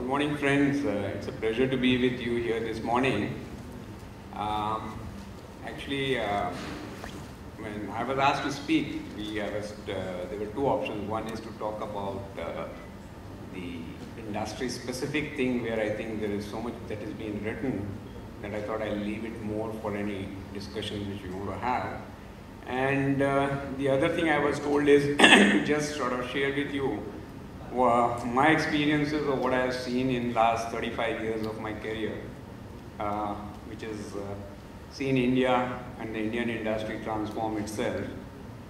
Good morning, friends. It's a pleasure to be with you here this morning. Actually, when I was asked to speak, there were two options. One is to talk about the industry-specific thing where I think there is so much that is being written that I thought I'll leave it more for any discussion which we want to have. And the other thing I was told is to just sort of share with you my experiences of what I have seen in last 35 years of my career, which is seen India and the Indian industry transform itself,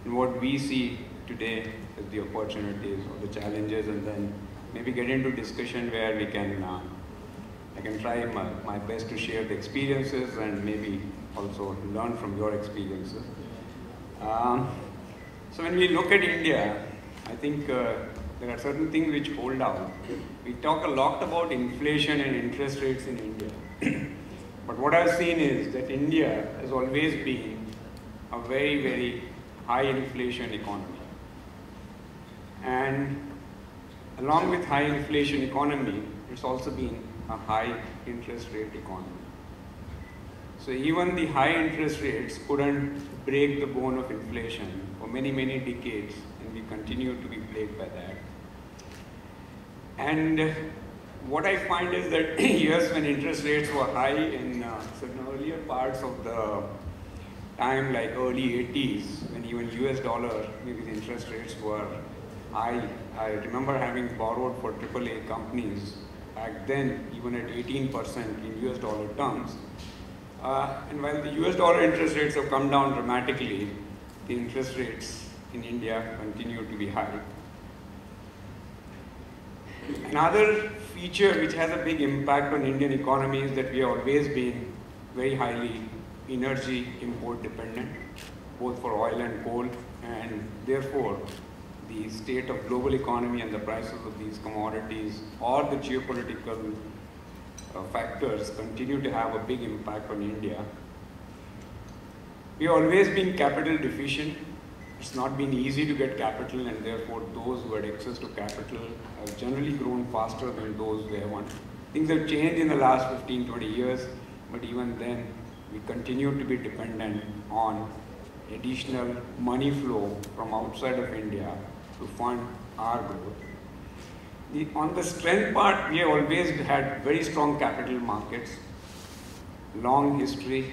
and what we see today as the opportunities or the challenges, and then maybe get into discussion where we can, I can try my best to share the experiences and maybe also learn from your experiences. So when we look at India, I think there are certain things which hold out. We talk a lot about inflation and interest rates in India. But what I've seen is that India has always been a very, very high inflation economy. And along with high inflation economy, it's also been a high interest rate economy. So even the high interest rates couldn't break the bone of inflation for many, many decades, and we continue to be plagued by that. And what I find is that years when interest rates were high in certain earlier parts of the time, like early 80s, when even US dollar, maybe the interest rates were high. I remember having borrowed for AAA companies back then, even at 18% in US dollar terms. And while the US dollar interest rates have come down dramatically, the interest rates in India continue to be high. Another feature which has a big impact on Indian economy is that we have always been very highly energy import dependent, both for oil and coal, and therefore the state of global economy and the prices of these commodities or the geopolitical factors continue to have a big impact on India. We have always been capital deficient. It's not been easy to get capital, and therefore those who had access to capital have generally grown faster than those who haven't. Things have changed in the last 15, 20 years, but even then we continue to be dependent on additional money flow from outside of India to fund our growth. On the strength part, we have always had very strong capital markets, long history,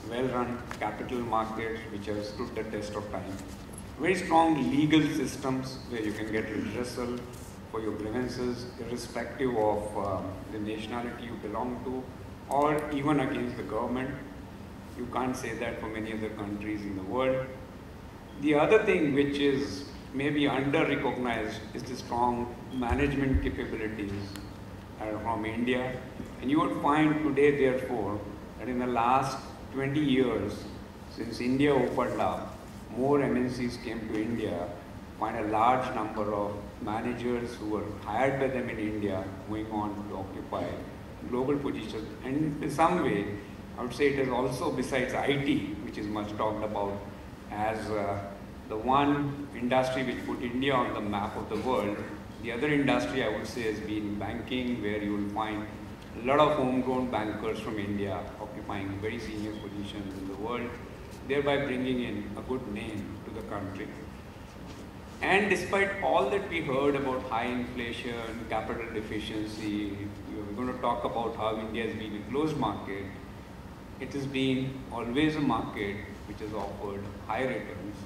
well-run capital markets which have stood the test of time. Very strong legal systems where you can get redressal for your grievances irrespective of the nationality you belong to or even against the government. You can't say that for many other countries in the world. The other thing which is maybe under-recognized is the strong management capabilities from India. And you would find today, therefore, that in the last 20 years, since India opened up, more MNCs came to India, find a large number of managers who were hired by them in India going on to occupy global positions. And in some way, I would say it is also, besides IT, which is much talked about as the one industry which put India on the map of the world. The other industry I would say has been banking, where you will find a lot of homegrown bankers from India occupying very senior positions in the world, thereby bringing in a good name to the country. And despite all that we heard about high inflation, capital deficiency, we're going to talk about how India has been a closed market. It has been always a market which has offered high returns,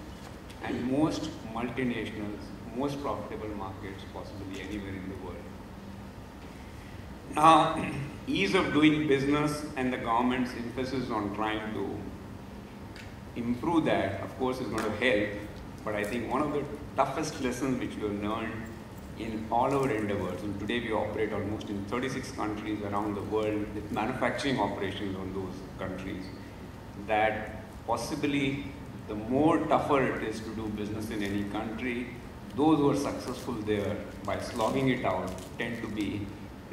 and most multinationals, most profitable markets possibly anywhere in the world. Now, ease of doing business and the government's emphasis on trying to improve that, of course, is going to help. But I think one of the toughest lessons which we have learned in all our endeavors, and today we operate almost in 36 countries around the world with manufacturing operations on those countries, that possibly the more tougher it is to do business in any country, those who are successful there by slogging it out tend to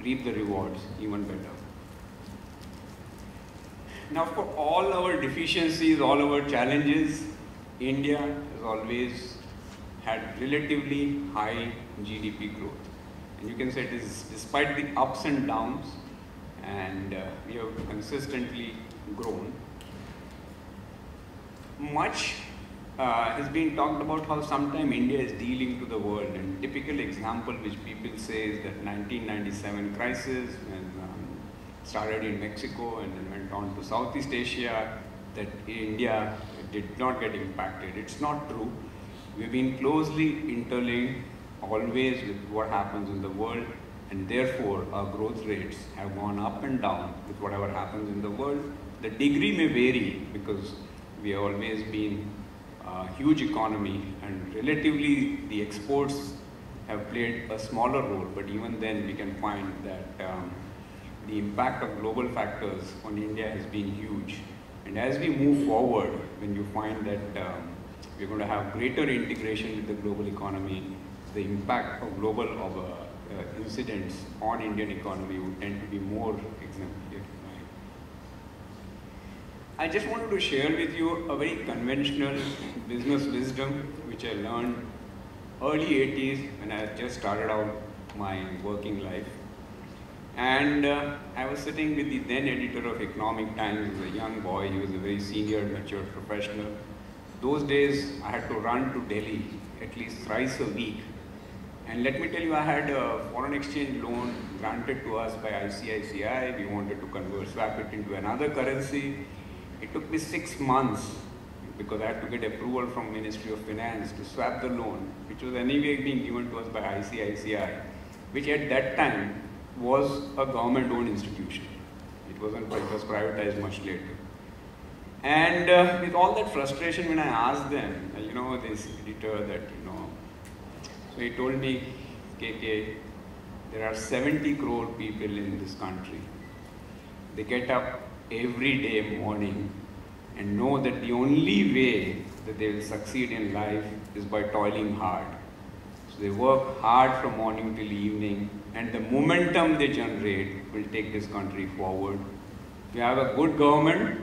reap the rewards even better. Now, for all our deficiencies, all our challenges, India has always had relatively high GDP growth. And you can say it is despite the ups and downs, and we have consistently grown. Much has been talked about how sometime India is dealing to the world, and typical example which people say is that 1997 crisis when started in Mexico and then went on to Southeast Asia, that India did not get impacted. It's not true. We've been closely interlinked always with what happens in the world, and therefore our growth rates have gone up and down with whatever happens in the world. The degree may vary because we have always been a huge economy, and relatively the exports have played a smaller role, but even then we can find that the impact of global factors on India has been huge. And as we move forward, when you find that we're going to have greater integration with the global economy, the impact of global incidents on Indian economy would tend to be more exemplified. I just wanted to share with you a very conventional business wisdom which I learned early 80s when I just started out my working life. And I was sitting with the then editor of Economic Times, a young boy. He was a very senior, mature professional. Those days, I had to run to Delhi at least thrice a week. And let me tell you, I had a foreign exchange loan granted to us by ICICI. We wanted to swap it into another currency. It took me 6 months because I had to get approval from Ministry of Finance to swap the loan, which was anyway being given to us by ICICI, which at that time was a government-owned institution. It was privatized much later. And with all that frustration, when I asked them, this editor that, so he told me, KK, there are 70 crore people in this country. They get up every day morning and know that the only way that they will succeed in life is by toiling hard. So they work hard from morning till evening, and the momentum they generate will take this country forward. If you have a good government,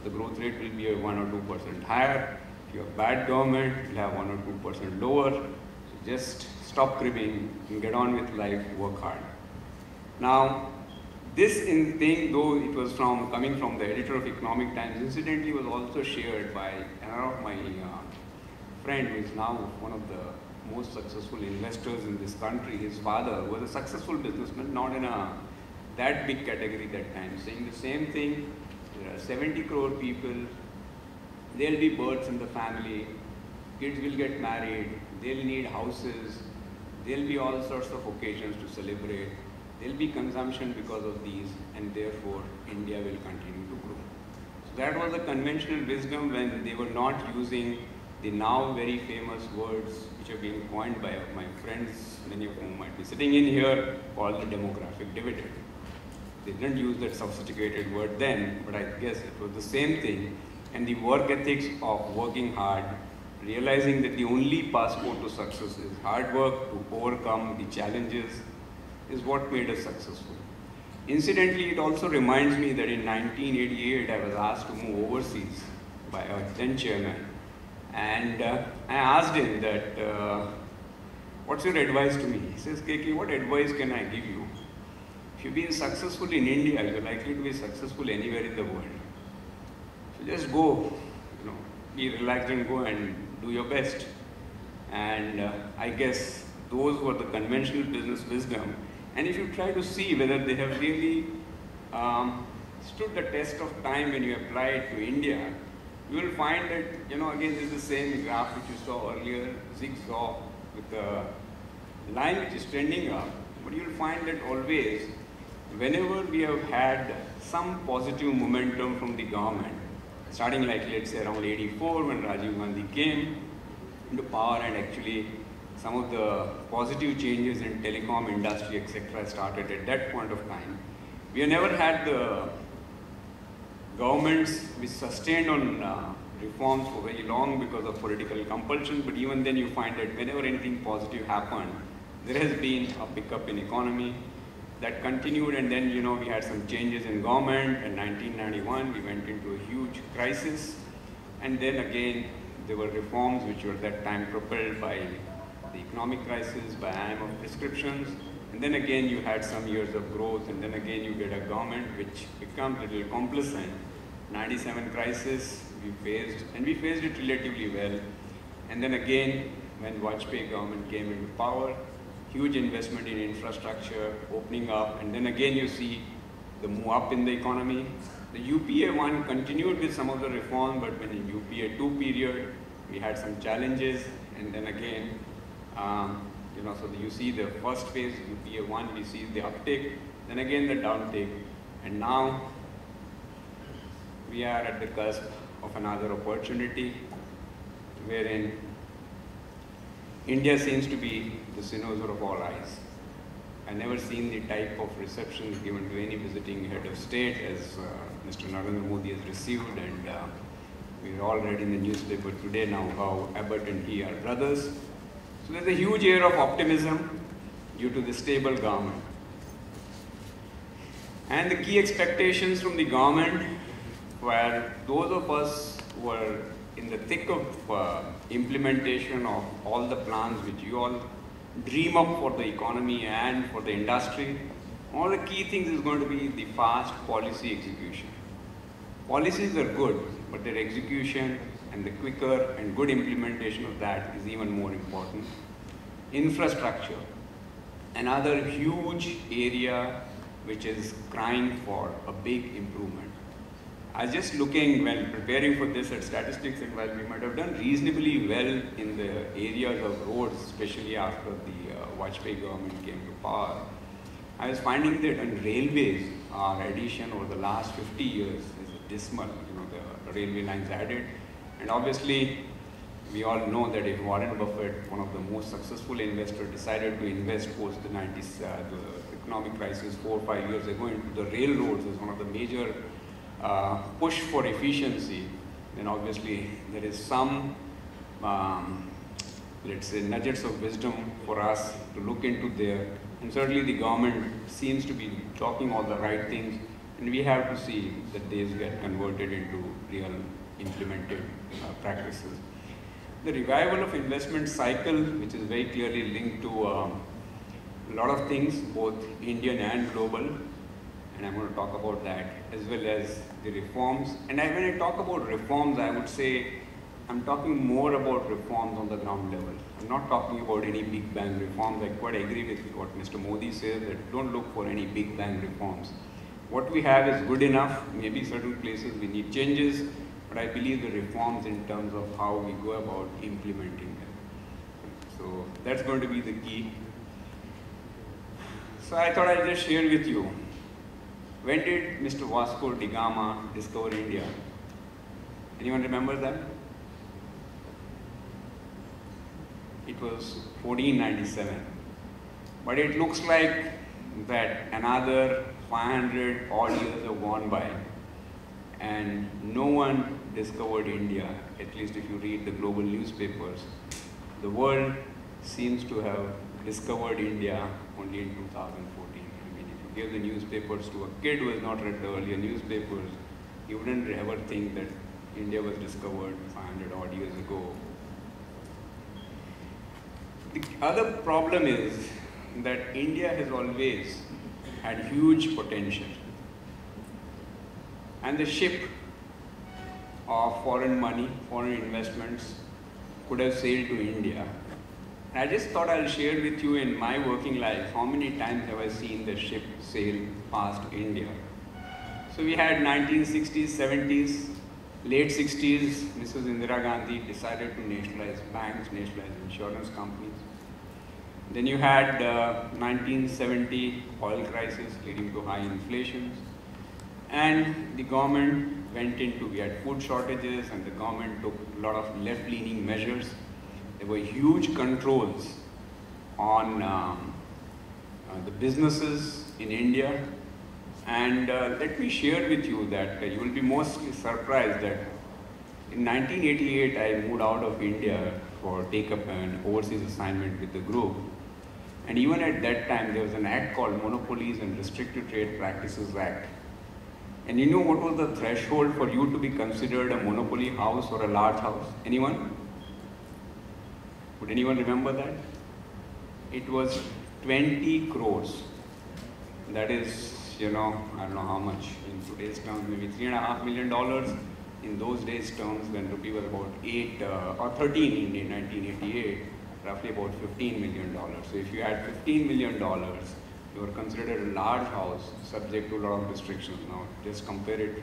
the growth rate will be 1 or 2% higher. If you have bad government, it will have 1 or 2% lower. So just stop cribbing and get on with life, work hard. Now, this thing, though it was coming from the editor of Economic Times, incidentally was also shared by another of my friend who is now one of the most successful investors in this country. His father was a successful businessman, not in that big category that time, saying the same thing. There are 70 crore people, there'll be births in the family, kids will get married, they'll need houses, there'll be all sorts of occasions to celebrate, there'll be consumption because of these, and therefore India will continue to grow. So that was the conventional wisdom when they were not using the now very famous words which have been coined by my friends, many of whom might be sitting in here, called the demographic dividend. They didn't use that sophisticated word then, but I guess it was the same thing. And the work ethics of working hard, realizing that the only passport to success is hard work to overcome the challenges, is what made us successful. Incidentally, it also reminds me that in 1988, I was asked to move overseas by our then chairman. And I asked him that, what's your advice to me? He says, KK, what advice can I give you? If you've been successful in India, you're likely to be successful anywhere in the world. So just go, be relaxed and go and do your best. And I guess those were the conventional business wisdom. And if you try to see whether they have really stood the test of time when you apply it to India, you will find that, again, this is the same graph which you saw earlier, zigzag with the line which is trending up. But you will find that always, whenever we have had some positive momentum from the government, starting like, let's say, around 84 when Rajiv Gandhi came into power, and actually some of the positive changes in telecom industry, etc., started at that point of time. We have never had the governments which sustained on reforms for very long because of political compulsion, but even then you find that whenever anything positive happened, there has been a pickup in economy. That continued, and then we had some changes in government. In 1991, we went into a huge crisis, and then again there were reforms which were at that time propelled by the economic crisis, by IMF prescriptions, And then again, you had some years of growth, and then again, you get a government which becomes a little complacent. 97 crisis, we faced it relatively well. And then again, when Vajpayee government came into power, huge investment in infrastructure, opening up, and then again you see the move up in the economy. The UPA 1 continued with some of the reform, but when in UPA 2 period, we had some challenges, and then again, so you see the first phase, UPA 1, we see the uptake, then again the downtake, and now we are at the cusp of another opportunity wherein India seems to be the cynosure of all eyes. I've never seen the type of reception given to any visiting head of state as Mr. Narendra Modi has received, and we've all read in the newspaper today now how Abbott and he are brothers. So there's a huge air of optimism due to the stable government. And the key expectations from the government were those of us who were in the thick of implementation of all the plans which you all dream up for the economy and for the industry. One of the key things is going to be the fast policy execution. Policies are good, but their execution and the quicker and good implementation of that is even more important. Infrastructure, another huge area which is crying for a big improvement. I was just looking when preparing for this at statistics, and while we might have done reasonably well in the areas of roads, especially after the Vajpayee government came to power, I was finding that in railways, our addition over the last 50 years is dismal. The railway lines added, and obviously we all know that if Warren Buffett, one of the most successful investors, decided to invest post the 90s, the economic crisis 4 or 5 years ago into the railroads as one of the major push for efficiency, then obviously there is some, let's say, nuggets of wisdom for us to look into there. And certainly the government seems to be talking all the right things, and we have to see that these get converted into real implemented practices. The revival of investment cycle, which is very clearly linked to a lot of things, both Indian and global, and I'm going to talk about that, as well as the reforms. And when I talk about reforms, I would say I'm talking more about reforms on the ground level. I'm not talking about any big bang reforms. I quite agree with what Mr. Modi says, that don't look for any big bang reforms. What we have is good enough. Maybe certain places we need changes, but I believe the reforms in terms of how we go about implementing them. So that's going to be the key. So I thought I'd just share with you, when did Mr. Vasco da Gama discover India? Anyone remember that? It was 1497. But it looks like that another 500 odd years have gone by, and no one discovered India, at least if you read the global newspapers. The world seems to have discovered India only in 2014. I mean, if you give the newspapers to a kid who has not read the earlier newspapers, he wouldn't ever think that India was discovered 500 odd years ago. The other problem is that India has always had huge potential, and the ship of foreign money, foreign investments could have sailed to India. And I just thought I'll share with you in my working life how many times have I seen the ship sail past India. So we had 1960s, 70s, late 60s, Mrs. Indira Gandhi decided to nationalize banks, nationalize insurance companies. Then you had 1970 oil crisis leading to high inflations, and the government went into, we had food shortages, and the government took a lot of left-leaning measures. There were huge controls on the businesses in India. And let me share with you that you will be mostly surprised that in 1988 I moved out of India for take up an overseas assignment with the group. And even at that time there was an act called Monopolies and Restricted Trade Practices Act. And you know what was the threshold for you to be considered a monopoly house or a large house? Anyone? Would anyone remember that? It was 20 crores. That is, I don't know how much in today's terms, maybe $3.5 million. In those days' terms, when rupee was about 8 or 13 in 1988, roughly about $15 million. So if you had $15 million, you were considered a large house, subject to a lot of restrictions. Now, just compare it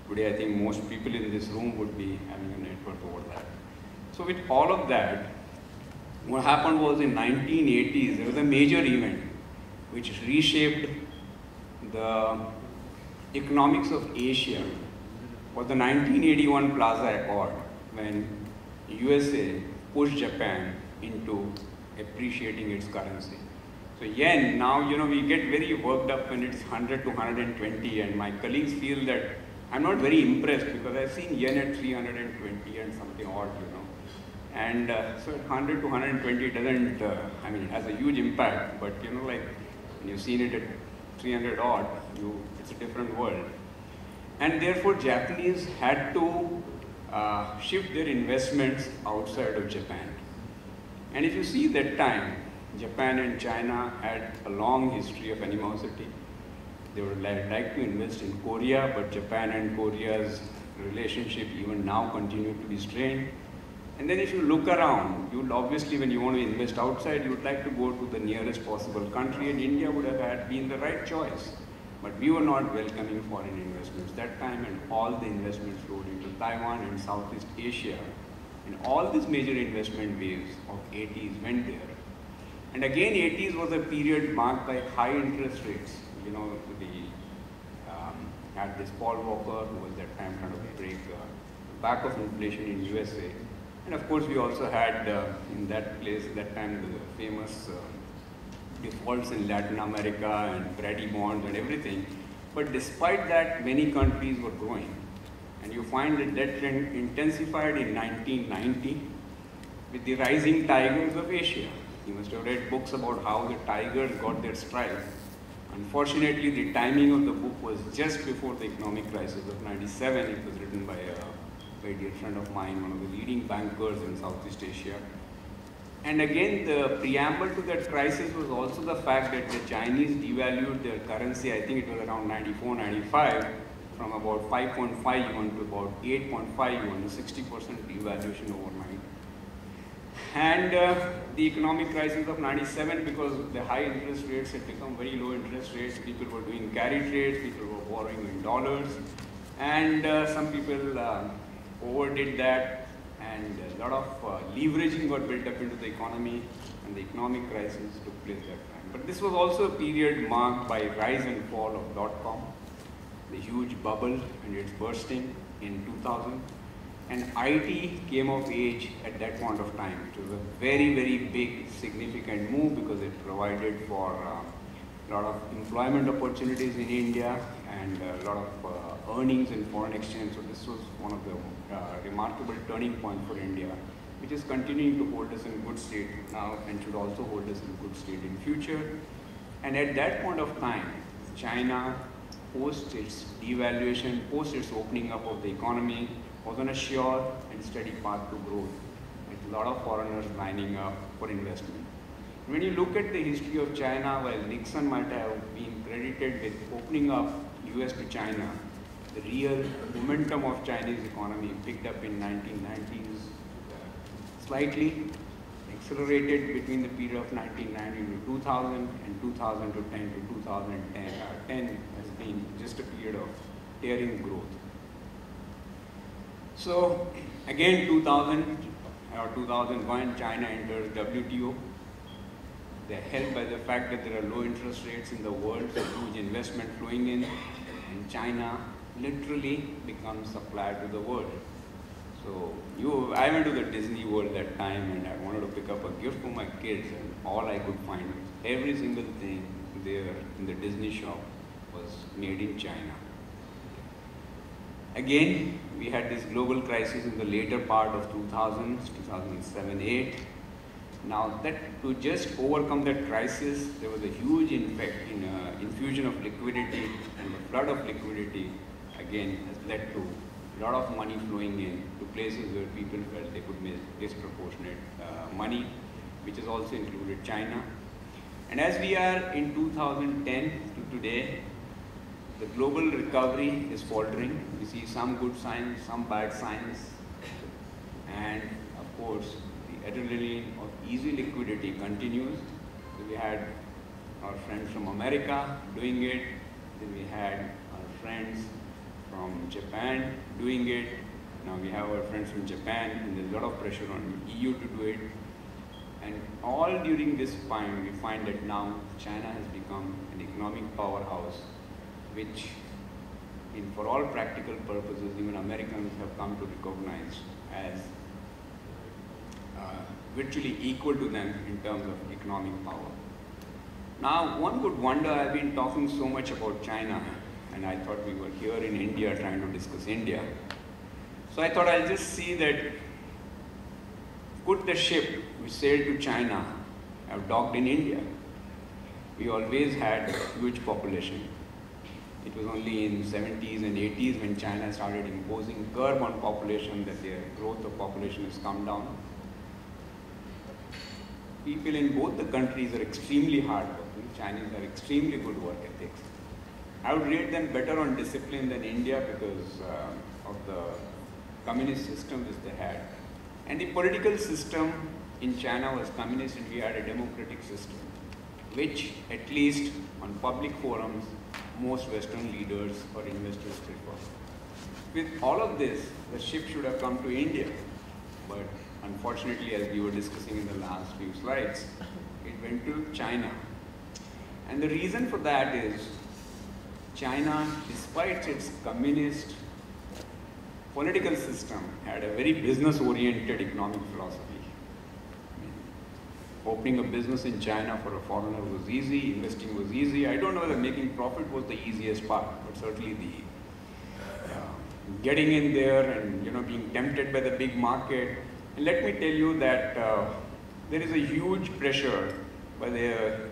today. I think most people in this room would be having a net worth over that. So with all of that, what happened was in 1980s, there was a major event which reshaped the economics of Asia. Was the 1981 Plaza Accord, when USA pushed Japan into appreciating its currency. So yen, now we get very worked up when it's 100 to 120, and my colleagues feel that I'm not very impressed because I've seen yen at 320 and something odd, And so at 100 to 120 doesn't, it has a huge impact, but like when you've seen it at 300 odd, it's a different world. And therefore Japanese had to shift their investments outside of Japan. And if you see that time, Japan and China had a long history of animosity. They would like to invest in Korea, but Japan and Korea's relationship even now continue to be strained. And then if you look around, you'll obviously, when you want to invest outside, you would like to go to the nearest possible country, and India would have been the right choice. But we were not welcoming foreign investments that time, and all the investments flowed into Taiwan and Southeast Asia. And all these major investment waves of 80s went there. And again, 80s was a period marked by high interest rates. Had this Paul Volcker, who was that time trying to break the back of inflation in USA. And of course, we also had in that place, that time, the famous defaults in Latin America and Brady bonds and everything. But despite that, many countries were growing. And you find that trend intensified in 1990 with the rising tigers of Asia. You must have read books about how the tigers got their stripes. Unfortunately, the timing of the book was just before the economic crisis of '97. It was written by a very dear friend of mine, one of the leading bankers in Southeast Asia. And again, the preamble to that crisis was also the fact that the Chinese devalued their currency. I think it was around 94, 95, from about 5.5 yuan to about 8.5 yuan, a 60% devaluation overnight. And the economic crisis of '97, because the high interest rates had become very low interest rates, people were doing carry trades, people were borrowing in dollars, and some people overdid that, and a lot of leveraging got built up into the economy, and the economic crisis took place that time. But this was also a period marked by rise and fall of .com, the huge bubble and its bursting in 2000. And IT came of age at that point of time. It was a very, very big, significant move because it provided for a lot of employment opportunities in India and a lot of earnings in foreign exchange. So this was one of the remarkable turning points for India, which is continuing to hold us in good state now and should also hold us in good state in future. And at that point of time, China, post its devaluation, post its opening up of the economy, was on a sure and steady path to growth, with a lot of foreigners lining up for investment. When you look at the history of China, while Nixon might have been credited with opening up US to China, the real momentum of Chinese economy picked up in 1990s, slightly accelerated between the period of 1990 to 2000 and 2010 to 2010. 10 has been just a period of tearing growth. So again, 2000 or 2001, China enters WTO. They're helped by the fact that there are low interest rates in the world, so huge investment flowing in, and China literally becomes supplier to the world. So I went to the Disney World that time, and I wanted to pick up a gift for my kids, and all I could find was every single thing there in the Disney shop was made in China. Again, we had this global crisis in the later part of 2000s, 2007-8. Now, to just overcome that crisis, there was a huge infusion of liquidity, and the flood of liquidity, again, has led to a lot of money flowing in to places where people felt they could make disproportionate money, which has also included China. And as we are in 2010 to today, the global recovery is faltering. We see some good signs, some bad signs. And of course, the adrenaline of easy liquidity continues. So we had our friends from America doing it. Then we had our friends from Japan doing it. Now we have our friends from Japan, and there's a lot of pressure on the EU to do it. And all during this time, we find that now China has become an economic powerhouse, which, for all practical purposes, even Americans have come to recognize as virtually equal to them in terms of economic power. Now, one could wonder, I've been talking so much about China, and I thought we were here in India trying to discuss India. So I thought I'll just see that, could the ship which sailed to China have docked in India? We always had a huge population. It was only in 70s and 80s when China started imposing curb on population that their growth of population has come down. People in both the countries are extremely hardworking. Chinese are extremely good work ethics. I would rate them better on discipline than India because of the communist system which they had. And the political system in China was communist and we had a democratic system, which at least on public forums, most Western leaders or investors prefer. With all of this, the ship should have come to India, but unfortunately, as we were discussing in the last few slides, it went to China. And the reason for that is China, despite its communist political system, had a very business-oriented economic philosophy. Opening a business in China for a foreigner was easy, investing was easy. I don't know whether making profit was the easiest part, but certainly the getting in there and being tempted by the big market. And let me tell you that there is a huge pressure by the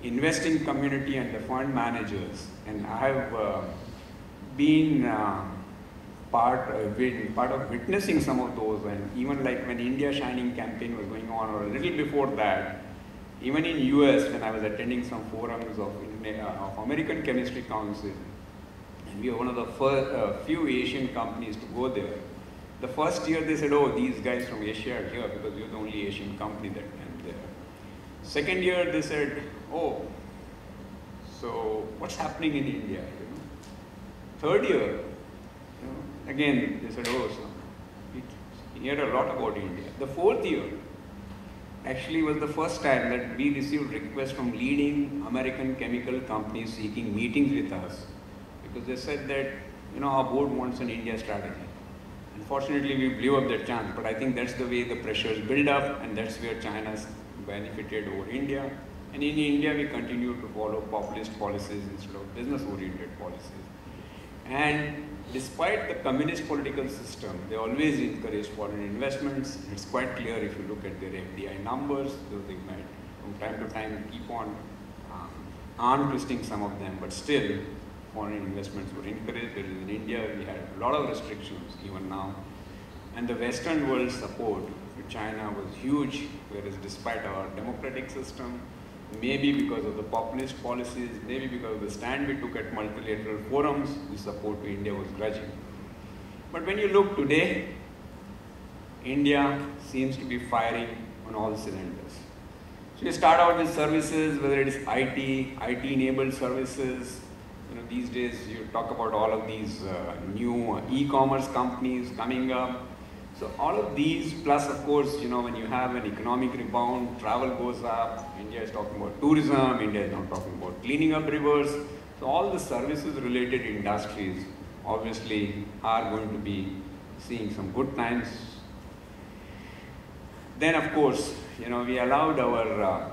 investing community and the fund managers. And I have been part of witnessing some of those, and even like when India Shining campaign was going on, or a little before that, even in US when I was attending some forums of American Chemistry Council, and we were one of the few Asian companies to go there. The first year they said, oh, these guys from Asia are here because we're the only Asian company that went there. Second year they said, oh, so what's happening in India? Third year, again they said, oh, so we heard a lot about India. The fourth year actually was the first time that we received requests from leading American chemical companies seeking meetings with us, because they said that our board wants an India strategy. Unfortunately, we blew up that chance, but I think that's the way the pressures build up, and that's where China's benefited over India. And in India, we continue to follow populist policies instead of business-oriented policies. And despite the communist political system, they always encourage foreign investments. It's quite clear if you look at their FDI numbers, though they might from time to time keep on arm twisting some of them, but still foreign investments were encouraged. Whereas in India, we had a lot of restrictions even now. And the Western world support to China was huge, whereas despite our democratic system, maybe because of the populist policies, maybe because of the stand we took at multilateral forums, the support to India was grudging. But when you look today, India seems to be firing on all cylinders. So you start out with services, whether it is IT-enabled services. These days you talk about all of these new e-commerce companies coming up. So all of these, plus of course, when you have an economic rebound, travel goes up. India is talking about tourism. India is now talking about cleaning up rivers. So all the services-related industries obviously are going to be seeing some good times. Then of course, we allowed our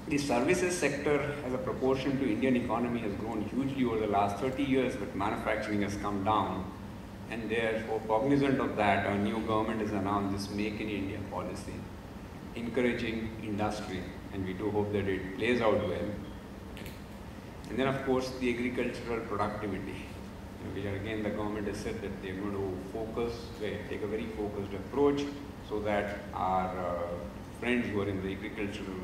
the services sector as a proportion to Indian economy has grown hugely over the last 30 years, but manufacturing has come down. And therefore, cognizant of that, our new government has announced this Make in India policy, encouraging industry, and we do hope that it plays out well. And then, of course, the agricultural productivity, which again the government has said that they're going to take a very focused approach so that our friends who are in the agricultural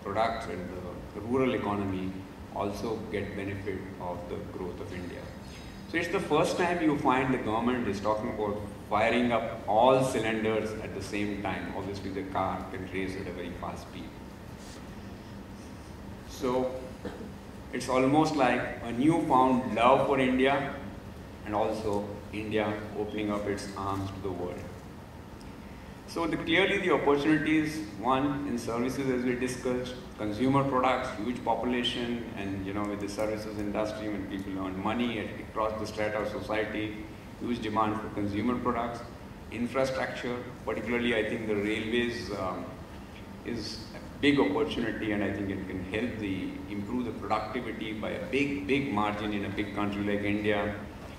products and the rural economy also get benefit of the growth of India. So it's the first time you find the government is talking about firing up all cylinders at the same time. Obviously the car can race at a very fast speed. So it's almost like a newfound love for India and also India opening up its arms to the world. So clearly the opportunities, one in services as we discussed, consumer products, huge population, and with the services industry when people earn money across the strata of society, huge demand for consumer products, infrastructure, particularly I think the railways is a big opportunity, and I think it can help improve the productivity by a big margin in a big country like India,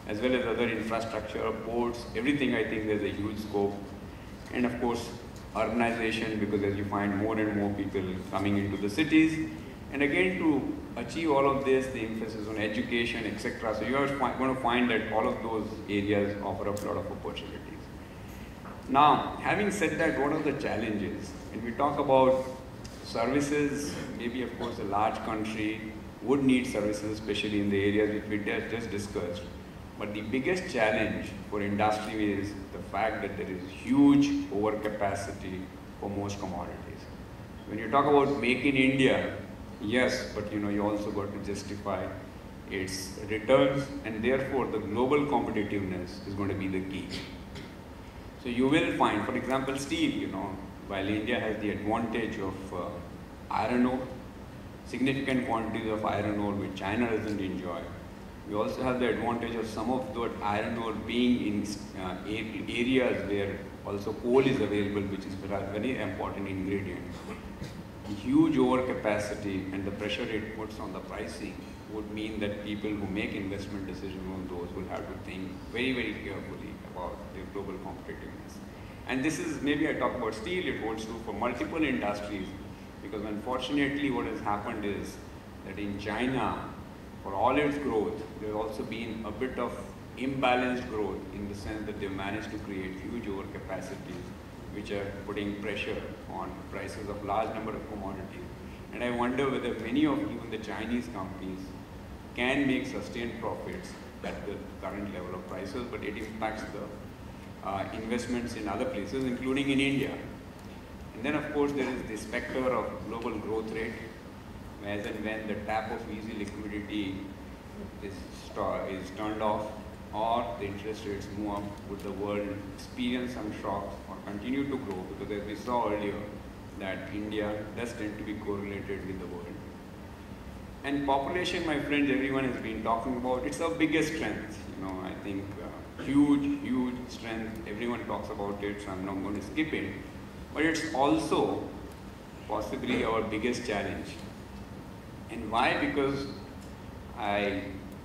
as well as other infrastructure, ports, everything. I think there's a huge scope. And of course, urbanization, because as you find more and more people coming into the cities. And again, to achieve all of this, the emphasis on education, etc. So you are going to find that all of those areas offer up a lot of opportunities. Now, having said that, what are the challenges? When we talk about services, maybe of course a large country would need services, especially in the areas which we just discussed. But the biggest challenge for industry is the fact that there is huge overcapacity for most commodities. When you talk about make in India, yes, but you also got to justify its returns, and therefore the global competitiveness is going to be the key. So you will find, for example, steel, while India has the advantage of iron ore, significant quantities of iron ore which China doesn't enjoy. We also have the advantage of some of that iron ore being in areas where also coal is available, which is a very important ingredient. Huge overcapacity and the pressure it puts on the pricing would mean that people who make investment decisions on those will have to think very carefully about their global competitiveness. And this is, maybe I talk about steel, it holds true for multiple industries, because unfortunately what has happened is that in China, for all its growth, there's also been a bit of imbalanced growth in the sense that they've managed to create huge overcapacities which are putting pressure on prices of large number of commodities. And I wonder whether many of even the Chinese companies can make sustained profits at the current level of prices, but it impacts the investments in other places, including in India. And then of course there is the specter of global growth rate. As and when the tap of easy liquidity is turned off, or the interest rates move up, would the world experience some shocks or continue to grow? Because as we saw earlier, that India does tend to be correlated with the world. And population, my friends, everyone has been talking about, it's our biggest strength. I think huge strength, everyone talks about it, so I'm not going to skip it. But it's also possibly our biggest challenge. And why? Because I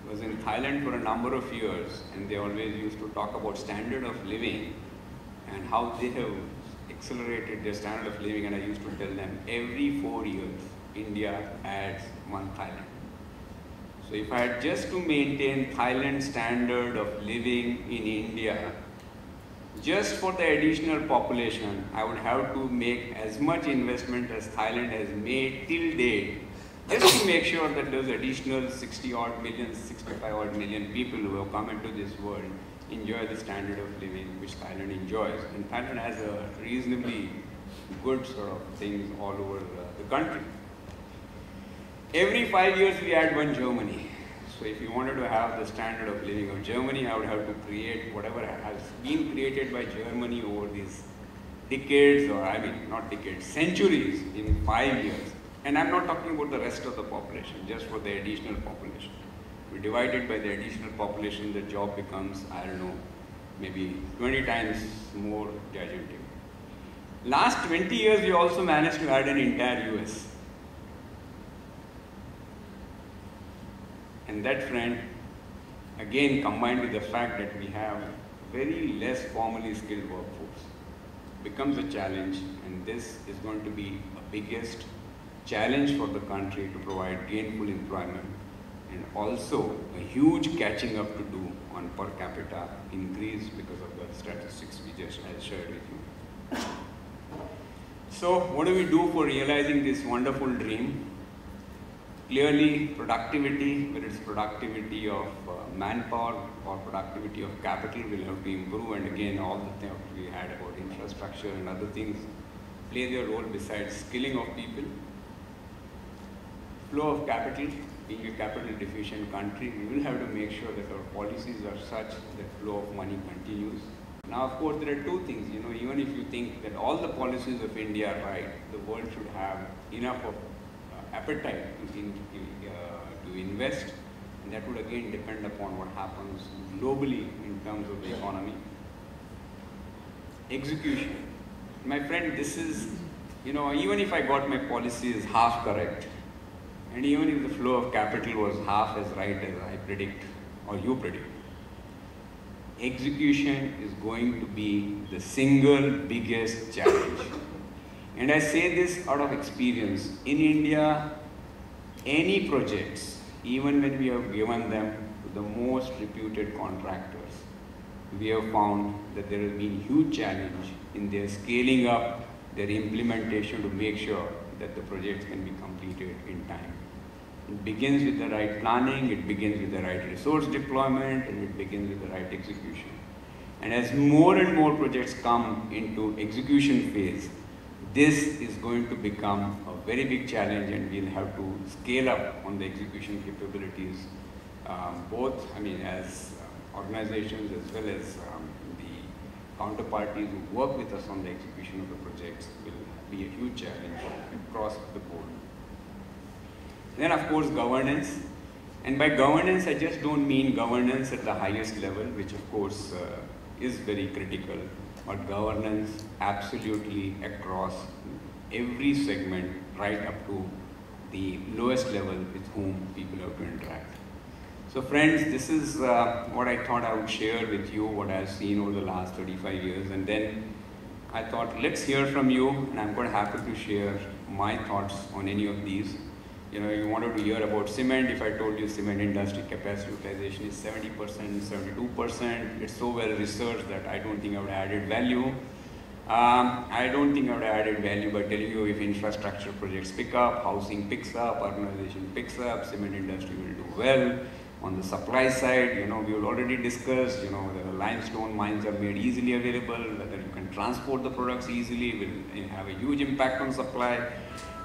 was in Thailand for a number of years, and they always used to talk about standard of living and how they have accelerated their standard of living. And I used to tell them every 4 years, India adds one Thailand. So if I had just to maintain Thailand's standard of living in India, just for the additional population, I would have to make as much investment as Thailand has made till date, just to make sure that those additional 60-odd million, 65-odd million people who have come into this world enjoy the standard of living which Thailand enjoys. And Thailand has a reasonably good sort of things all over the country. Every 5 years we add one Germany. So if you wanted to have the standard of living of Germany, I would have to create whatever has been created by Germany over these decades, or not decades, centuries in 5 years. And I'm not talking about the rest of the population, just for the additional population. We divide it by the additional population, the job becomes, I don't know, maybe 20 times more gigantic. Last 20 years, we also managed to add an entire US. And that, friend, again combined with the fact that we have very less formally skilled workforce, becomes a challenge, and this is going to be the biggest challenge for the country to provide gainful employment, and also a huge catching up to do on per capita increase because of the statistics we just shared with you. So what do we do for realizing this wonderful dream? Clearly, productivity, whether it's productivity of manpower or productivity of capital, will have to improve. And again, all the things we had about infrastructure and other things play their role besides skilling of people. Flow of capital, being a capital deficient country, we will have to make sure that our policies are such that flow of money continues. Now, of course, there are two things, even if you think that all the policies of India are right, the world should have enough of appetite to invest, and that would again depend upon what happens globally in terms of the economy. Execution. My friend, this is, even if I got my policies half correct, and even if the flow of capital was half as right as I predict, or you predict, execution is going to be the single biggest challenge. And I say this out of experience. In India, any projects, even when we have given them to the most reputed contractors, we have found that there has been huge challenge in their scaling up, their implementation to make sure that the projects can be completed in time. It begins with the right planning, it begins with the right resource deployment, and it begins with the right execution. And as more and more projects come into execution phase, this is going to become a very big challenge, and we'll have to scale up on the execution capabilities, as organizations as well as the counterparties who work with us on the execution of the projects will be a huge challenge across the board. Then, of course, governance. And by governance, I just don't mean governance at the highest level, which of course is very critical, but governance absolutely across every segment, right up to the lowest level with whom people have to interact. So friends, this is what I thought I would share with you, what I've seen over the last 35 years. And then I thought, let's hear from you, and I'm quite happy to share my thoughts on any of these. You wanted to hear about cement. If I told you cement industry capacity utilization is 70%, 72%, it's so well researched that I don't think I would have added value. I don't think I would have added value by telling you if infrastructure projects pick up, housing picks up, urbanization picks up, cement industry will do well. On the supply side, we will already discuss, whether the limestone mines are made easily available, whether you can transport the products easily, will have a huge impact on supply.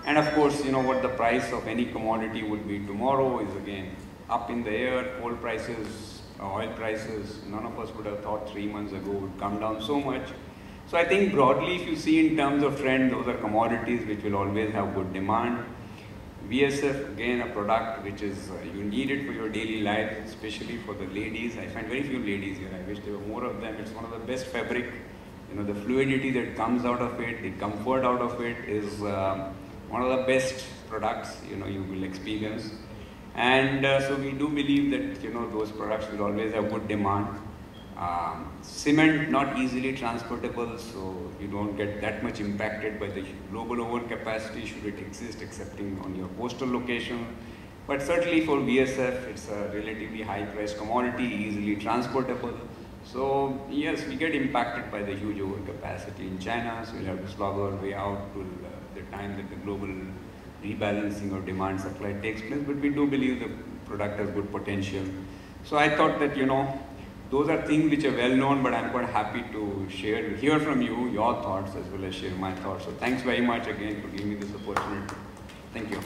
And of course, what the price of any commodity would be tomorrow is again up in the air. Coal prices, oil prices, none of us would have thought 3 months ago would come down so much. So I think broadly, if you see in terms of trend, those are commodities which will always have good demand. VSF, again, a product which is, you need it for your daily life, especially for the ladies. I find very few ladies here. I wish there were more of them. It's one of the best fabric. The fluidity that comes out of it, the comfort out of it is one of the best products, you will experience. And so we do believe that, those products will always have good demand. Cement, not easily transportable, so you don't get that much impacted by the global overcapacity should it exist, excepting on your coastal location. But certainly for VSF, it's a relatively high-priced commodity, easily transportable. So yes, we get impacted by the huge overcapacity in China, so we'll have to slog our way out till the time that the global rebalancing of demand supply takes place. But we do believe the product has good potential. So I thought that, those are things which are well known, but I'm quite happy to hear from you, your thoughts, as well as share my thoughts. So thanks very much again for giving me this opportunity. Thank you.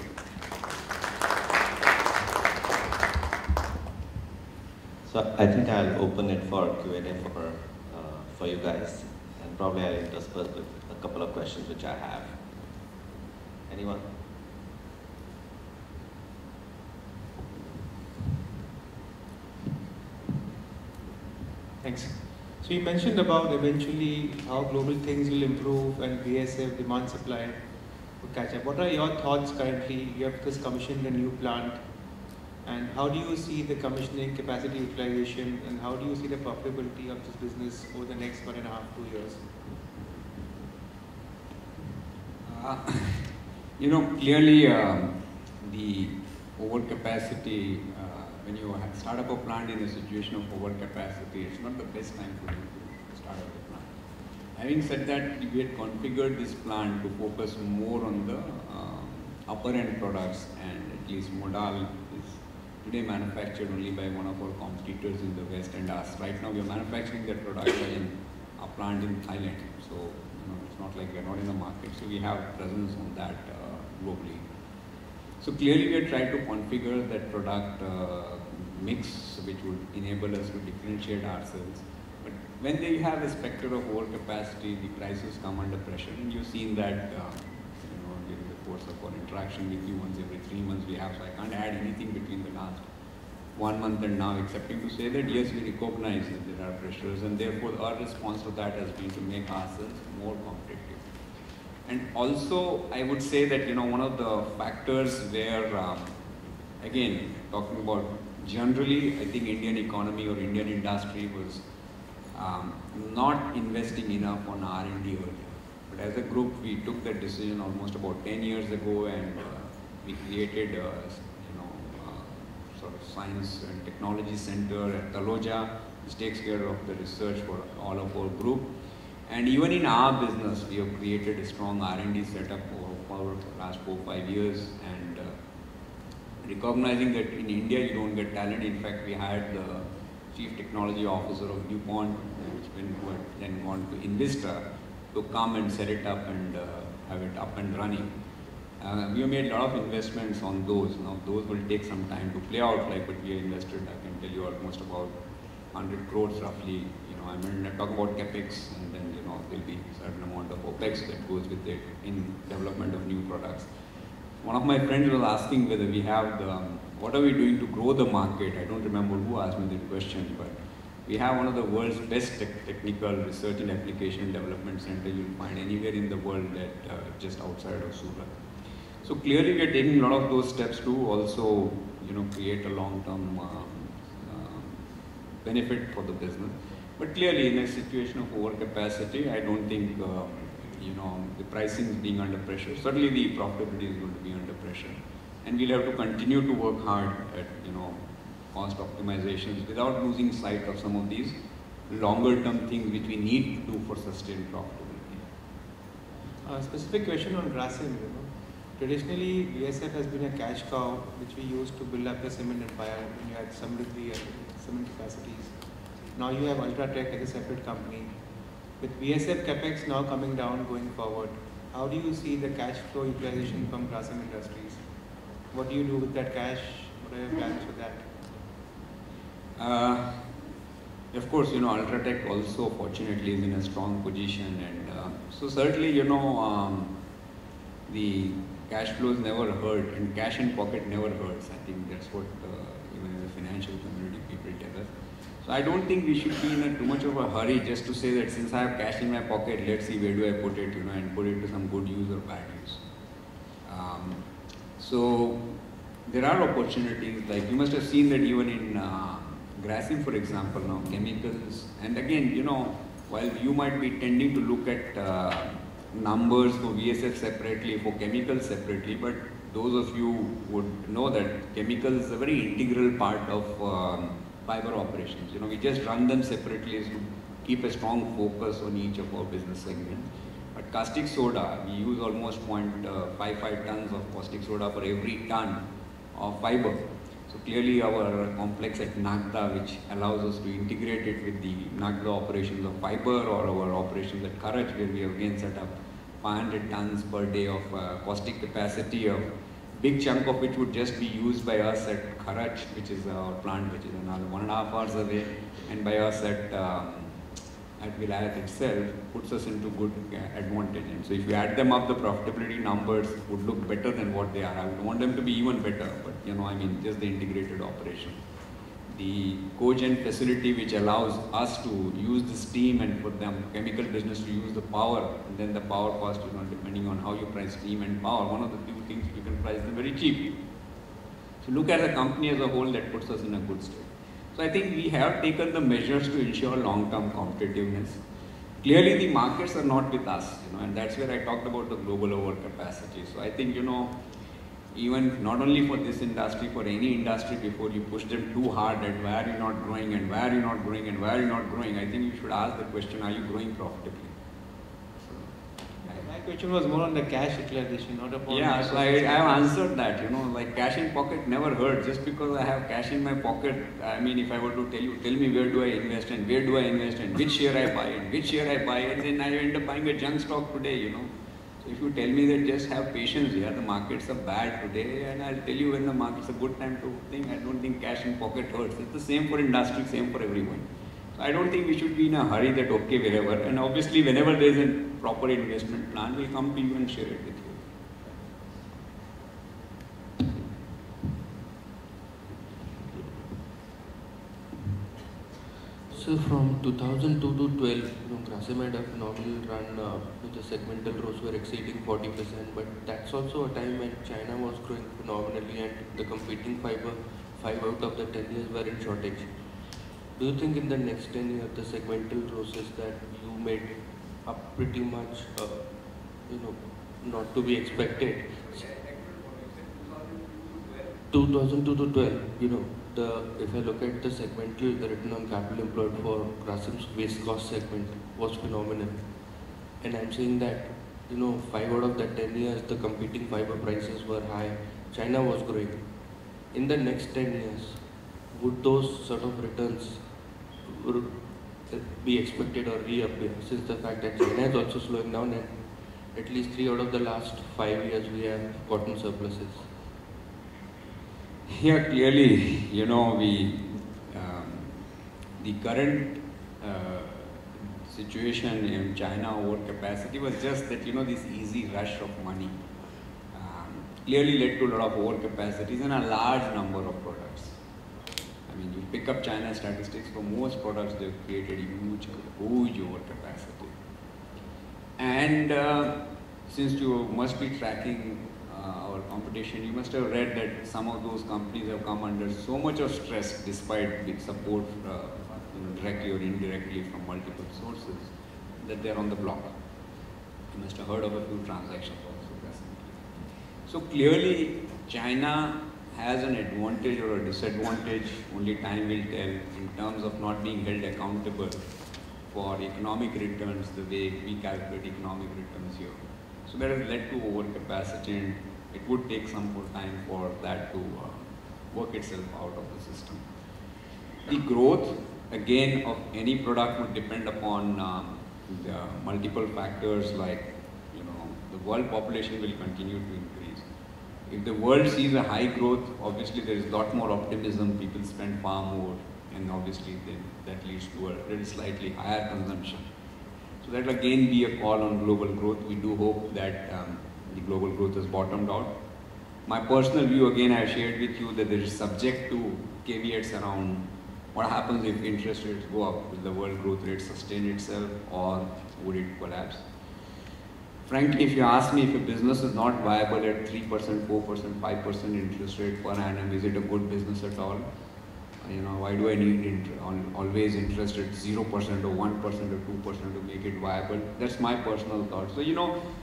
So I think I'll open it for Q&A for you guys, and probably I'll intersperse with a couple of questions which I have. Anyone? Thanks. So you mentioned about eventually how global things will improve and VSF demand supply will catch up. What are your thoughts currently? You have just commissioned a new plant, and how do you see the commissioning capacity utilization, and how do you see the profitability of this business over the next 1.5 to 2 years? Clearly the overcapacity, when you start up a plant in a situation of overcapacity, it's not the best time for you to start up a plant. Having said that, we had configured this plant to focus more on the upper end products, and at least Modal is today manufactured only by one of our competitors in the West and us. Right now we are manufacturing that product in a plant in Thailand. So it's not like we are not in the market. So we have presence on that globally. So clearly we are trying to configure that product mix which would enable us to differentiate ourselves. But when they have a specter of overcapacity, the prices come under pressure, and you've seen that during the course of our interaction with you once every 3 months we have. So I can't add anything between the last 1 month and now, excepting to say that yes, we recognize that there are pressures, and therefore our response to that has been to make ourselves more competitive. And also, I would say that one of the factors where, again, talking about generally, I think Indian economy or Indian industry was not investing enough on R&D earlier. But as a group, we took that decision almost about 10 years ago, and we created sort of science and technology center at Taloja, which takes care of the research for all of our group. And even in our business, we have created a strong R&D setup over the last 4-5 years, and recognizing that in India you don't get talent. In fact, we hired the Chief Technology Officer of DuPont, who had then gone to Invista, to come and set it up and have it up and running. We have made a lot of investments on those. Now those will take some time to play out, but we have invested, I can tell you, almost about 100 crores roughly. I talk about capex, and then there'll be a certain amount of opex that goes with it in development of new products. One of my friends was asking whether we have what are we doing to grow the market? I don't remember who asked me that question, but we have one of the world's best technical research and application development center you'll find anywhere in the world, that just outside of Surat. So clearly we are taking a lot of those steps to also create a long-term benefit for the business. But clearly, in a situation of overcapacity, I don't think the pricing is being under pressure. Certainly, the profitability is going to be under pressure, and we'll have to continue to work hard at cost optimizations without losing sight of some of these longer-term things which we need to do for sustained profitability. A specific question on Grasim. Traditionally, VSF has been a cash cow which we used to build up the cement empire when you had Samriddhi and cement capacities. Now you have Ultratech as a separate company. With VSF capex now coming down going forward, how do you see the cash flow utilization from Grasim Industries? What do you do with that cash? What are your plans for that? Of course, Ultratech also fortunately is in a strong position, and so certainly, the cash flows never hurt, and cash in pocket never hurts. I think that's what even in the financial community people tell us. So I don't think we should be in too much of a hurry just to say that since I have cash in my pocket, let's see where do I put it, and put it to some good use or bad use. So there are opportunities, like you must have seen that even in Grasim, for example, now chemicals, and again, while you might be tending to look at numbers for VSF separately, for chemicals separately, but those of you would know that chemicals is a very integral part of fiber operations. We just run them separately to keep a strong focus on each of our business segments. But caustic soda, we use almost 0.55 tons of caustic soda for every ton of fiber. So clearly our complex at Nagda, which allows us to integrate it with the Nagda operations of fiber, or our operations at Kharach, where we have again set up 500 tons per day of caustic capacity, of big chunk of which would just be used by us at Kharach, which is our plant, which is another 1.5 hours away, and by us at Vilayat itself, puts us into good advantage. And so if you add them up, the profitability numbers would look better than what they are. I would want them to be even better, but just the integrated operation. The cogen facility, which allows us to use the steam, and for them chemical business to use the power, and then the power cost, depending on how you price steam and power, one of the two things you can price them very cheap. So look at the company as a whole, that puts us in a good state. So I think we have taken the measures to ensure long-term competitiveness. Clearly the markets are not with us, and that's where I talked about the global overcapacity. So I think, even not only for this industry, for any industry, before you push them too hard at why are you not growing, and why are you not growing, and why are you not growing, I think you should ask the question, are you growing profitably? question was more on the cash utilization, not upon... Yeah, so I have answered that, you know, like cash in pocket never hurt. Just because I have cash in my pocket, I mean, if I were to tell me where do I invest and where do I invest and which share I buy and which share I buy, and then I end up buying a junk stock today, you know. So if you tell me that just have patience here, the markets are bad today, and I'll tell you when the market's a good time to think. I don't think cash in pocket hurts. It's the same for industry, same for everyone. So I don't think we should be in a hurry that okay, wherever, and obviously whenever there is a proper investment plan, we'll come to you and share it with you. So from 2002 to 12, Grasim had a phenomenal run with the segmental growth were exceeding 40%, but that's also a time when China was growing phenomenally and the competing fiber, 5 out of the 10 years were in shortage. Do you think in the next 10 years the segmental process that you made up pretty much, not to be expected? 2002 to 12, if I look at the segmental, the return on capital employed for Grasim's waste cost segment was phenomenal. And I'm saying that, 5 out of the 10 years, the competing fiber prices were high, China was growing. In the next 10 years, would those sort of returns be expected or reappear, since the fact that China is also slowing down and at least 3 out of the last 5 years we have cotton surpluses? Yeah, clearly, the current situation in China overcapacity was just that, this easy rush of money clearly led to a lot of overcapacities in a large number of products. I mean, you pick up China statistics, for most products they've created huge overcapacity. And since you must be tracking our competition, you must have read that some of those companies have come under so much of stress despite big support directly or indirectly from multiple sources that they're on the block. You must have heard of a few transactions also recently. So clearly China has an advantage or a disadvantage, only time will tell, in terms of not being held accountable for economic returns the way we calculate economic returns here. So that has led to overcapacity, and it would take some more time for that to work itself out of the system. The growth, again, of any product would depend upon the multiple factors like, the world population will continue to increase. If the world sees a high growth, obviously there is a lot more optimism, people spend far more, and obviously that leads to a little slightly higher consumption. So that will again be a call on global growth. We do hope that the global growth has bottomed out. My personal view, again, I have shared with you that there is subject to caveats around what happens if interest rates go up. Will the world growth rate sustain itself, or would it collapse? Frankly, if you ask me, if a business is not viable at 3%, 4%, 5% interest rate per annum, is it a good business at all? Why do I need always interest at 0% or 1% or 2% to make it viable? That's my personal thought. So,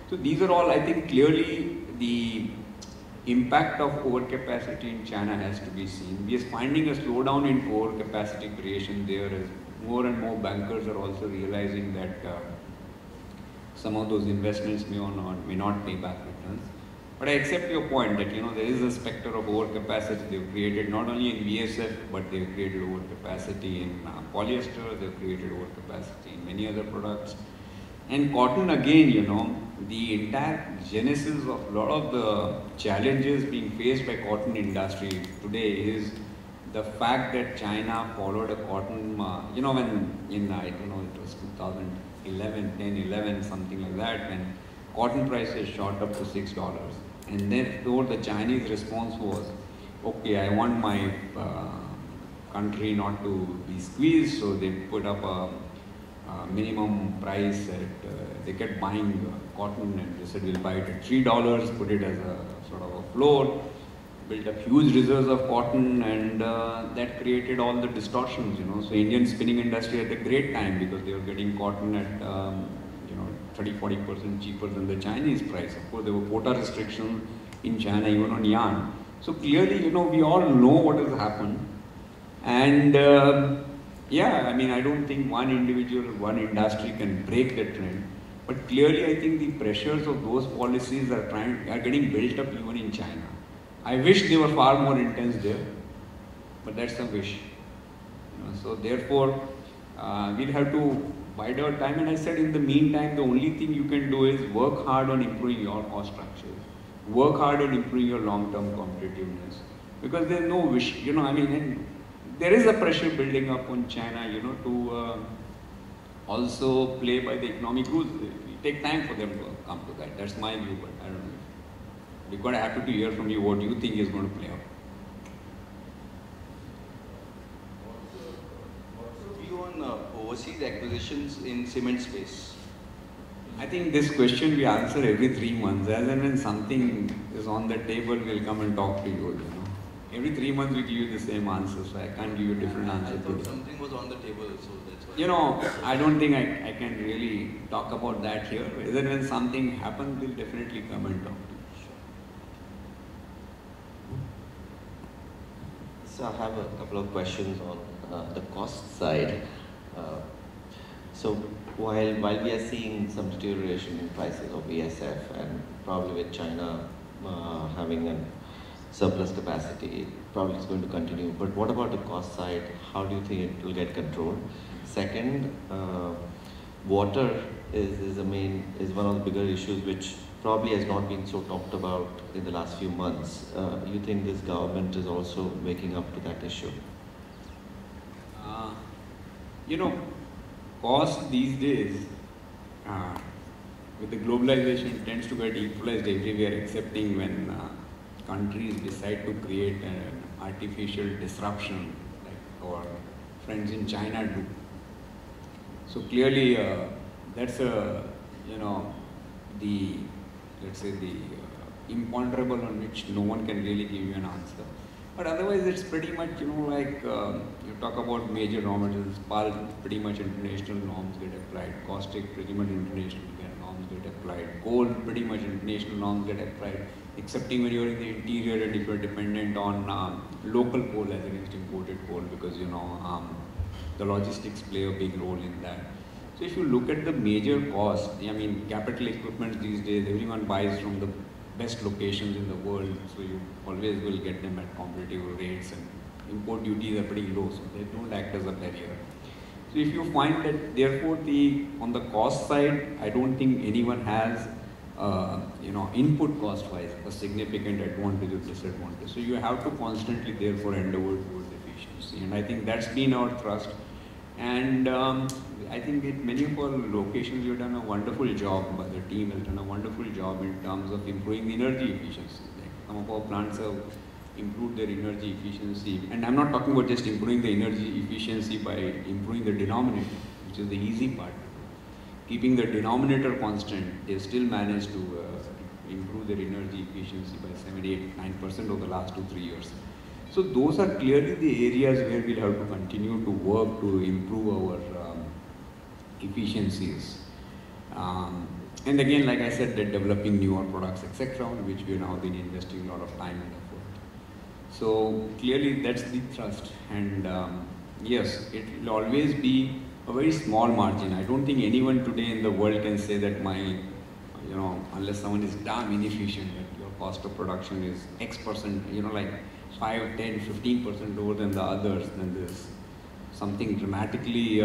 so these are all, I think, clearly the impact of overcapacity in China has to be seen. We are finding a slowdown in overcapacity creation there, as more and more bankers are also realizing that some of those investments may not pay back returns. But I accept your point that, there is a specter of overcapacity. They've created not only in VSF, but they've created overcapacity in polyester, they've created overcapacity in many other products. And cotton, again, the entire genesis of a lot of the challenges being faced by cotton industry today is the fact that China followed a cotton, when in, it was 2011, something like that, when cotton prices shot up to $6. And therefore the Chinese response was, okay, I want my country not to be squeezed, so they put up a minimum price at, they kept buying cotton, and they said we'll buy it at $3, put it as a sort of a floor, built up huge reserves of cotton, and that created all the distortions, So Indian spinning industry had a great time because they were getting cotton at 30–40% cheaper than the Chinese price. Of course, there were quota restrictions in China even on yarn. So clearly, we all know what has happened. And yeah, I mean, I don't think one individual, one industry can break the trend. But clearly, I think the pressures of those policies are getting built up even in China. I wish they were far more intense there, but that's a wish. So therefore, we'll have to bide our time. And I said, in the meantime, the only thing you can do is work hard on improving your cost structures, work hard on improving your long-term competitiveness, because there's no wish. And there is a pressure building up on China, to also play by the economic rules. It will take time for them to come to that. That's my view, but I don't know. We're quite happy to hear from you what you think is going to play out. What's your view on overseas acquisitions in cement space? I think this question we answer every 3 months. As and when something is on the table, we'll come and talk to you. Every 3 months we give you the same answer, so I can't give you a different answer. I thought today. something was on the table, so that's why. I don't think I can really talk about that here. As and when something happens, we'll definitely come and talk to you. So I have a couple of questions on the cost side. So while we are seeing some deterioration in prices of VSF, and probably with China having a surplus capacity, probably it's going to continue. But what about the cost side? How do you think it will get controlled? Second, water is one of the bigger issues which probably has not been so talked about in the last few months. You think this government is also waking up to that issue? Cost these days, with the globalization, tends to get equalized everywhere, excepting when countries decide to create an artificial disruption, like our friends in China do. So clearly, that's let's say the imponderable on which no one can really give you an answer. But otherwise, it's pretty much, you talk about major raw materials, pulp, pretty much international norms get applied, caustic, pretty much international norms get applied, coal, pretty much international norms get applied, excepting when you're in the interior and if you're dependent on local coal as against imported coal, because, the logistics play a big role in that. So if you look at the major costs, capital equipment these days, everyone buys from the best locations in the world, so you always will get them at competitive rates, and import duties are pretty low, so they don't act as a barrier. So if you find that, therefore, on the cost side, I don't think anyone has, input cost-wise, a significant advantage or disadvantage. So you have to constantly, therefore, endeavor towards efficiency, and I think that's been our thrust. And I think in many of our locations, we've done a wonderful job, but the team has done a wonderful job in terms of improving the energy efficiency. Like some of our plants have improved their energy efficiency. And I'm not talking about just improving the energy efficiency by improving the denominator, which is the easy part. Keeping the denominator constant, they still managed to improve their energy efficiency by 78-9% over the last 2-3 years. So those are clearly the areas where we'll have to continue to work to improve our efficiencies. And again, like I said, that developing newer products, etc., on which we have now been investing a lot of time and effort. So clearly that's the thrust. And yes, it will always be a very small margin. I don't think anyone today in the world can say that unless someone is damn inefficient, that your cost of production is X%, like 5, 10, 15% lower than the others, then there's something dramatically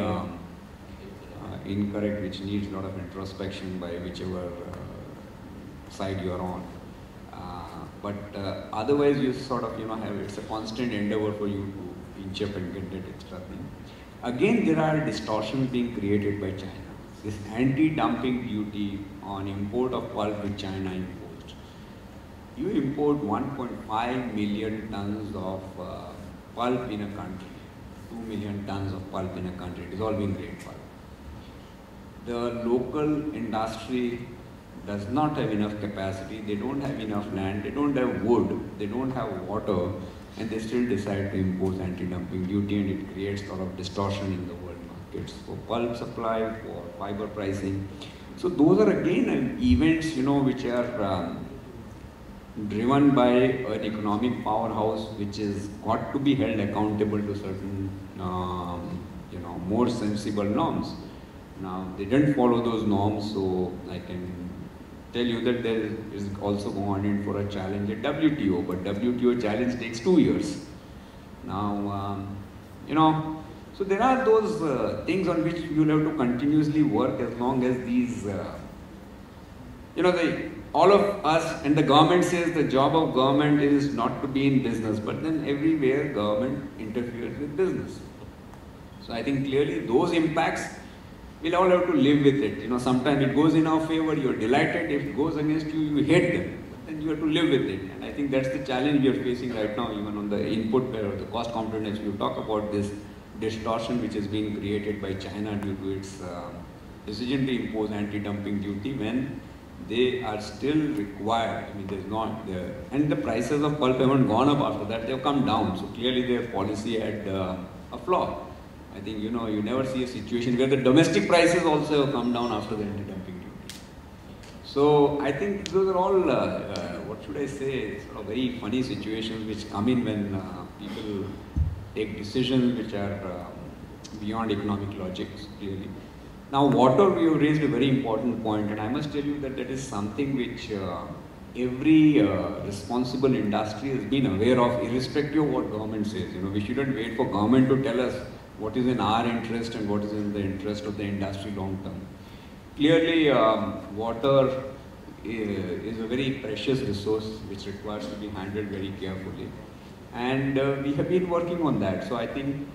incorrect, which needs a lot of introspection by whichever side you're on. But otherwise, you sort of, it's a constant endeavor for you to inch up and get that extra thing. Again, there are distortions being created by China. This anti-dumping duty on import of pulp which China imposed. You import 1.5 million tons of pulp in a country, 2 million tons of pulp in a country, dissolving grade pulp. The local industry does not have enough capacity, they don't have enough land, they don't have wood, they don't have water, and they still decide to impose anti-dumping duty, and it creates a lot of distortion in the world markets for pulp supply, for fiber pricing. So those are again events, which are driven by an economic powerhouse which is got to be held accountable to certain, more sensible norms. Now, they didn't follow those norms, so I can tell you that there is also going in for a challenge at WTO, but WTO challenge takes 2 years. Now, so there are those things on which you will have to continuously work as long as these, all of us and the government says the job of government is not to be in business, but then everywhere government interferes with business. So I think clearly those impacts, we'll all have to live with it. Sometimes it goes in our favor, you're delighted. If it goes against you, you hate them. But then you have to live with it. And I think that's the challenge we are facing right now, even on the input or the cost competitiveness. You talk about this distortion which is being created by China due to its decision to impose anti-dumping duty when they are still required. I mean, there's not there. And the prices of pulp haven't gone up after that, they've come down. So clearly their policy had a flaw. I think, you never see a situation where the domestic prices also have come down after the anti-dumping duty. So I think those are all, what should I say, sort of very funny situations which come in when people take decisions which are beyond economic logic, clearly. Now, water, we have raised a very important point, and I must tell you that that is something which every responsible industry has been aware of, irrespective of what government says. We shouldn't wait for government to tell us what is in our interest and what is in the interest of the industry long term. Clearly, water is a very precious resource which requires to be handled very carefully. And we have been working on that. So I think,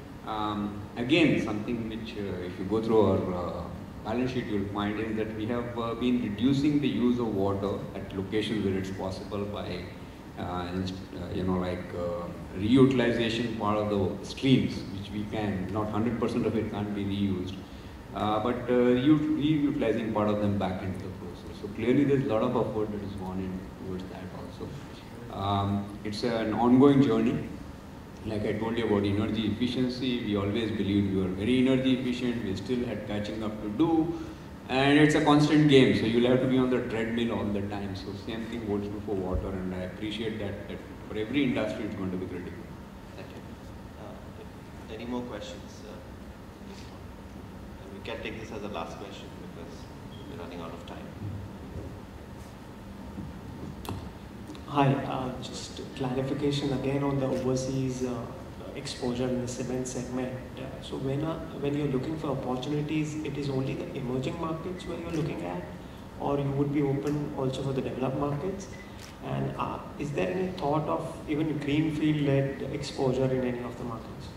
again, something which if you go through our balance sheet, you'll find is that we have been reducing the use of water at locations where it's possible by reutilization part of the streams, which we can, not 100% of it can't be reused, but reutilizing part of them back into the process. So clearly there's a lot of effort that has gone in towards that also. It's an ongoing journey. Like I told you about energy efficiency, we always believed we were very energy efficient, we still had catching up to do. And it's a constant game, so you'll have to be on the treadmill all the time. So same thing holds true for water, and I appreciate that for every industry it's going to be critical. Thank you. Any more questions? And we can take this as a last question because we're running out of time. Hi, just clarification again on the overseas exposure in the cement segment. So when you're looking for opportunities, it is only the emerging markets where you're looking at, or you would be open also for the developed markets? And is there any thought of even greenfield-led exposure in any of the markets?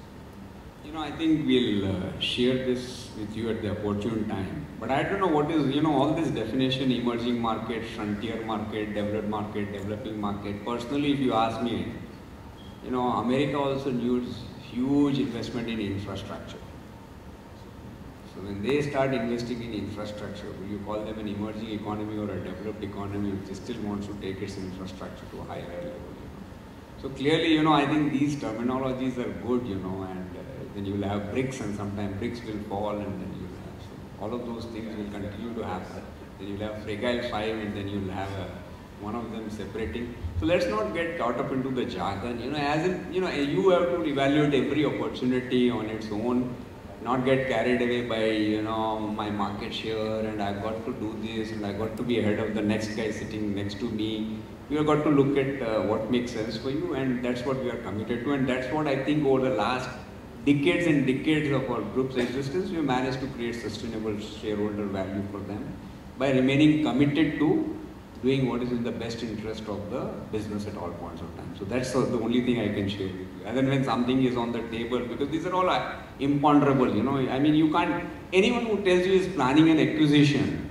I think we'll share this with you at the opportune time. But I don't know what is, all this definition, emerging market, frontier market, developing market. Personally, if you ask me, America also needs huge investment in infrastructure. So when they start investing in infrastructure, will you call them an emerging economy or a developed economy which still wants to take its infrastructure to a higher level? So clearly, I think these terminologies are good, and then you will have BRICS, and sometimes BRICS will fall, and then you will have, so all of those things will continue to happen. Then you'll have Fragile Five, and then you'll have one of them separating. So let's not get caught up into the jargon. You have to evaluate every opportunity on its own, not get carried away by, my market share, and I've got to do this, and I've got to be ahead of the next guy sitting next to me. You have got to look at what makes sense for you, and that's what we are committed to, and that's what I think over the last decades and decades of our group's existence, we managed to create sustainable shareholder value for them by remaining committed to doing what is in the best interest of the business at all points of time. So that's the only thing I can share with you. Other than when something is on the table, because these are all imponderable, I mean, you can't, anyone who tells you is planning an acquisition,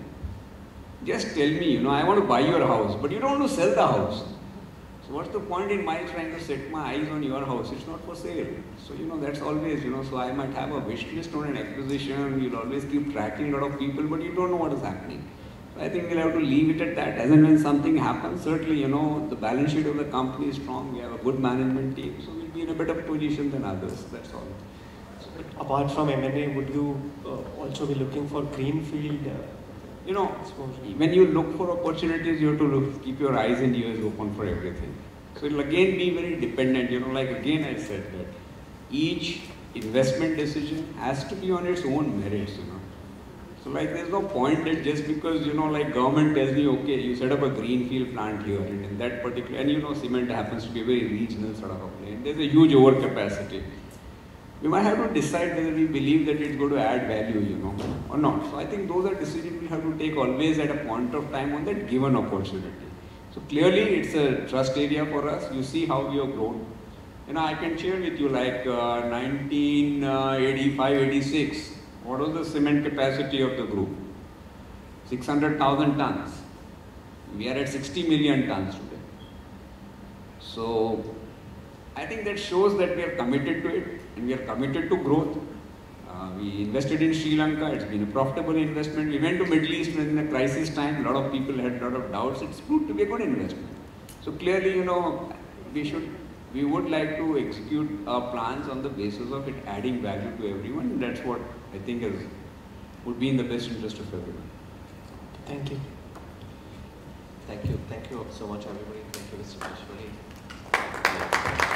just tell me, I want to buy your house, but you don't want to sell the house. So what's the point in my trying to set my eyes on your house? It's not for sale. So, that's always, so I might have a wish list on an acquisition, you'll always keep tracking a lot of people, but you don't know what is happening. So I think we'll have to leave it at that. As and when something happens, certainly, the balance sheet of the company is strong, we have a good management team, so we'll be in a better position than others, that's all. Apart from M&A, would you also be looking for greenfield when you look for opportunities, you have to keep your eyes and ears open for everything. So it'll again be very dependent, like again I said that each investment decision has to be on its own merits, So like there's no point that just because, you know, like government tells me, okay, you set up a greenfield plant here and in that particular, and you know, cement happens to be a very regional sort of a play. And there's a huge overcapacity. We might have to decide whether we believe that it's going to add value, you know, or not. So I think those are decisions we have to take always at a point of time on that given opportunity. So clearly it's a trust area for us. You see how we have grown. You know, I can share with you like 1985, 86, what was the cement capacity of the group? 600,000 tons. We are at 60 million tons today. So I think that shows that we are committed to it and we are committed to growth. We invested in Sri Lanka, it's been a profitable investment. We went to Middle East when in the crisis time, a lot of people had a lot of doubts. It's proved to be a good investment. So clearly, you know, we would like to execute our plans on the basis of it adding value to everyone. And that's what I think would be in the best interest of everyone. Thank you. Thank you. Thank you so much, everybody. Thank you, Mr. Maheshwari.